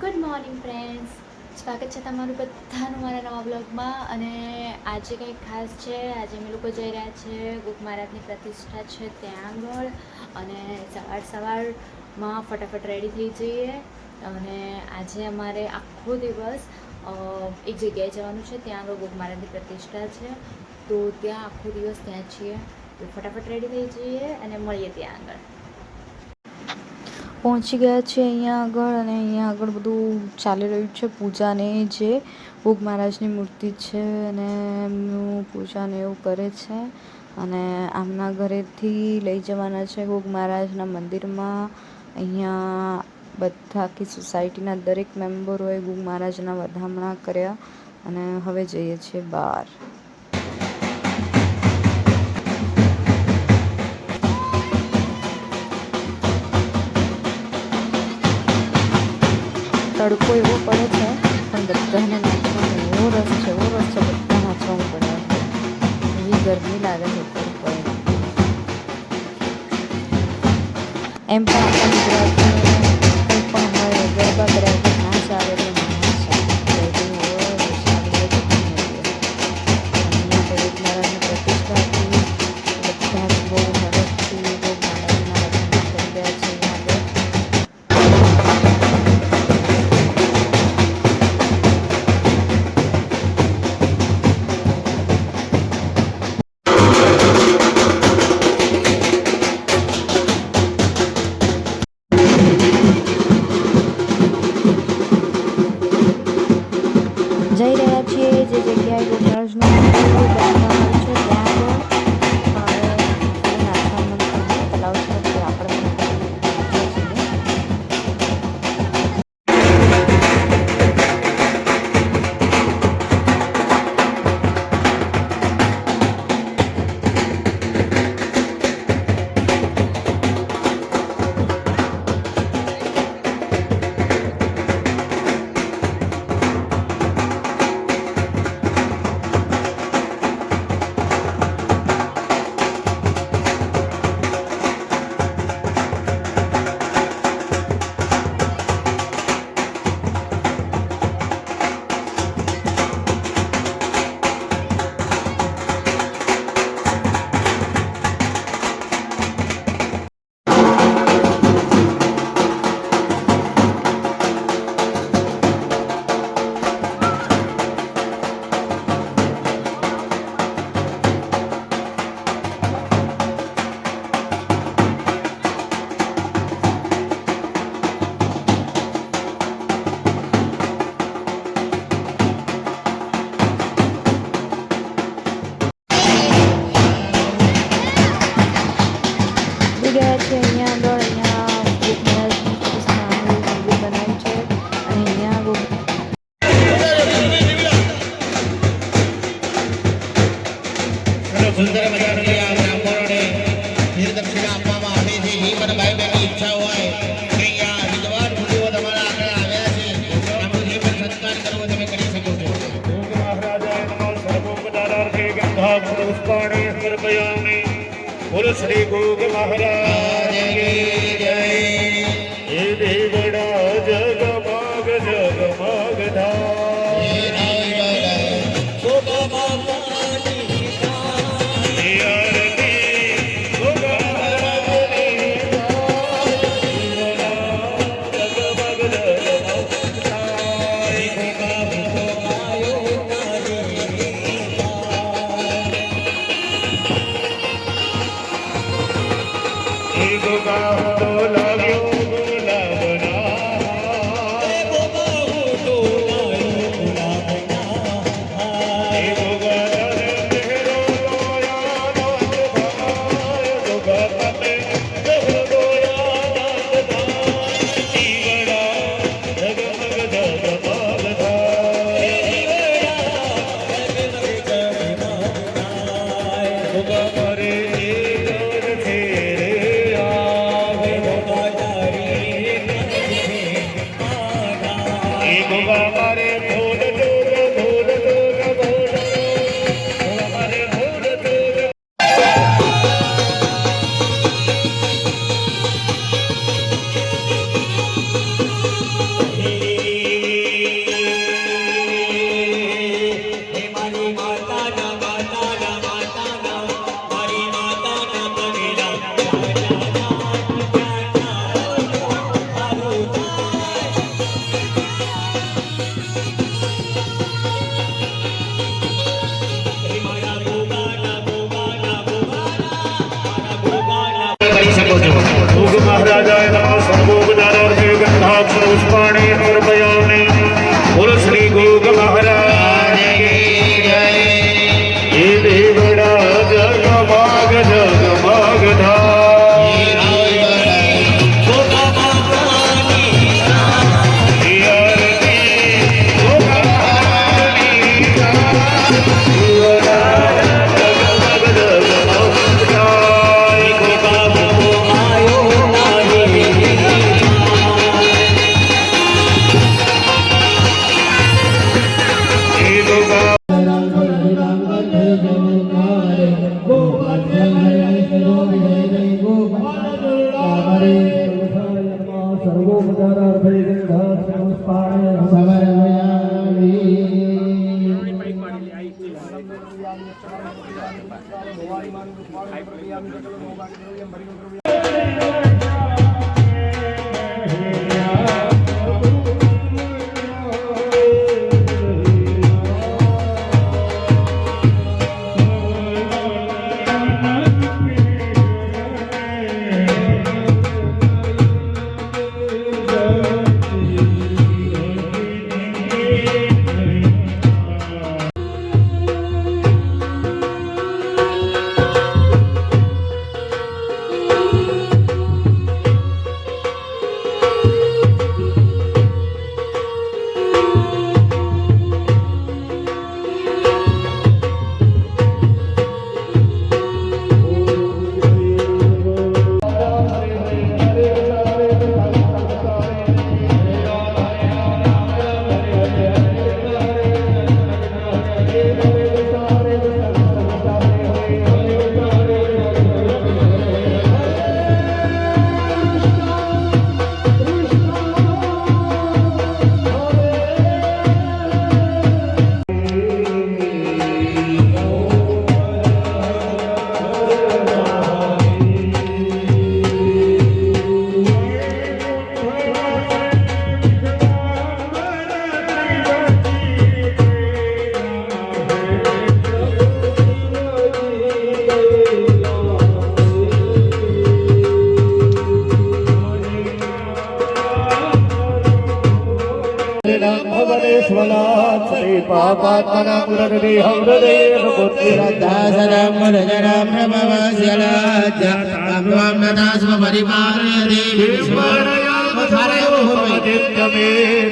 Good morning friends, સ્વાગત છે તમારું બધાનું મારા નવા બ્લોગમાં. અને આજે કંઈક ખાસ છે. આજે અમે લોકો જઈ રહ્યા છે ગુગ મહારાજની પ્રતિષ્ઠા છે ત્યાં આગળ. અને સવારમાં ફટાફટ રેડી થઈ જઈએ. અને આજે અમારે આખો દિવસ એક જગ્યાએ જવાનું છે. ત્યાં આગળ ગુગ મહારાજની પ્રતિષ્ઠા છે, તો ત્યાં આખો દિવસ ત્યાં છીએ. તો ફટાફટ રેડી થઈ જઈએ અને મળીએ ત્યાં આગળ. પહોંચી ગયા છે અહીંયા આગળ. અને અહીંયા આગળ બધું ચાલી રહ્યું છે પૂજાને. જે ગુગ મહારાજની મૂર્તિ છે અને એમનું પૂજાને એવું કરે છે. અને આમના ઘરેથી લઈ જવાના છે ગુગ મહારાજના મંદિરમાં. અહીંયા બધા આખી સોસાયટીના દરેક મેમ્બરોએ ગુગ મહારાજના વધામણા કર્યા અને હવે જઈએ છીએ બહાર. તડકો એવો પડે છે પણ બધાને નાચવાનો એવો રસ છે બધા નાચવાનું પડે. એવી ગરમી લાગે છે ઉપર પડે. એમ પણ આપણા ગુજરાતમાં કંઈ પણ હોય ગરબા કર્યા વગર ના ચાલે એટલે ના ચાલે. ગરબી હોય વરસાદ હોય તો પણ નહીં. અહીંયા તો ગુગ મહારાજની પ્રતિષ્ઠા હતી. બધા જ બહુ હરખથી ગુગ મહારાજના વધામણા કરી રહ્યા છે અહીંયા આગળ. જઈ રહ્યા છીએ જે જગ્યાએ ગુગ મહારાજનું મંદિર બનાવવાનું છે ત્યાં આગળ. પણ હવે નાચવાનું મન તલાવ છે તો આપણે નાચીએ છીએ. ગયા છે અહીંયા આગળ. અહીંયા ગુગ મહારાજની પ્રતિષ્ઠાનું મંદિર બનાવ્યું છે. અને અહીંયા સુંદર મજાની આ બ્રાહ્મણોને નિર્દક્ષિણા આપવામાં આવી છે. એ પણ ભાઈ બહેનની ઈચ્છા હોય કે અહીંયા વિદ્વાન ગુરુઓ તમારા આગળ આવ્યા છે, એમનો જે પણ સત્કાર કરવો તમે કરી શકો છો. ગુગ મહારાજાય નમઃ. સર્વોપચારાર્થે ગંધાક્ષરપુષ્પાણિ સમર્પયામિ. બોલો શ્રી ગુગ મહારાજ કી જય. હે દેવડા જગમગ જગમગ થાય. पुष्पाणि अर्पयामि। बोलो श्री गोग महाराज की जय। ये देवड़ा जगमग जगमग पापात्मना पुरदेहं हृदयेन बुद्धिरदासनं मुरजनं ब्रह्मवस्यलाज्ञां नदास्म परिपालय देवी स्मरणयामसारयोः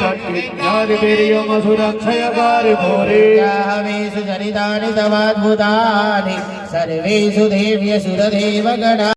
तत्विज्ञानिवीर्यमसुरक्षयकारि भूरि यावेषु चरितानि तवाद्भुतानि सर्वेषु देव्यसुरदेवगणा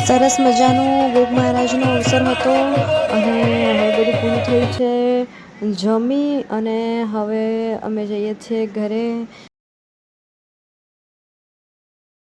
સરસ મજાનો ગોગ મહારાજનો અવસર હતો અને હવે બધું પૂરું થયું છે. જમી અને હવે અમે જઈએ છીએ ઘરે.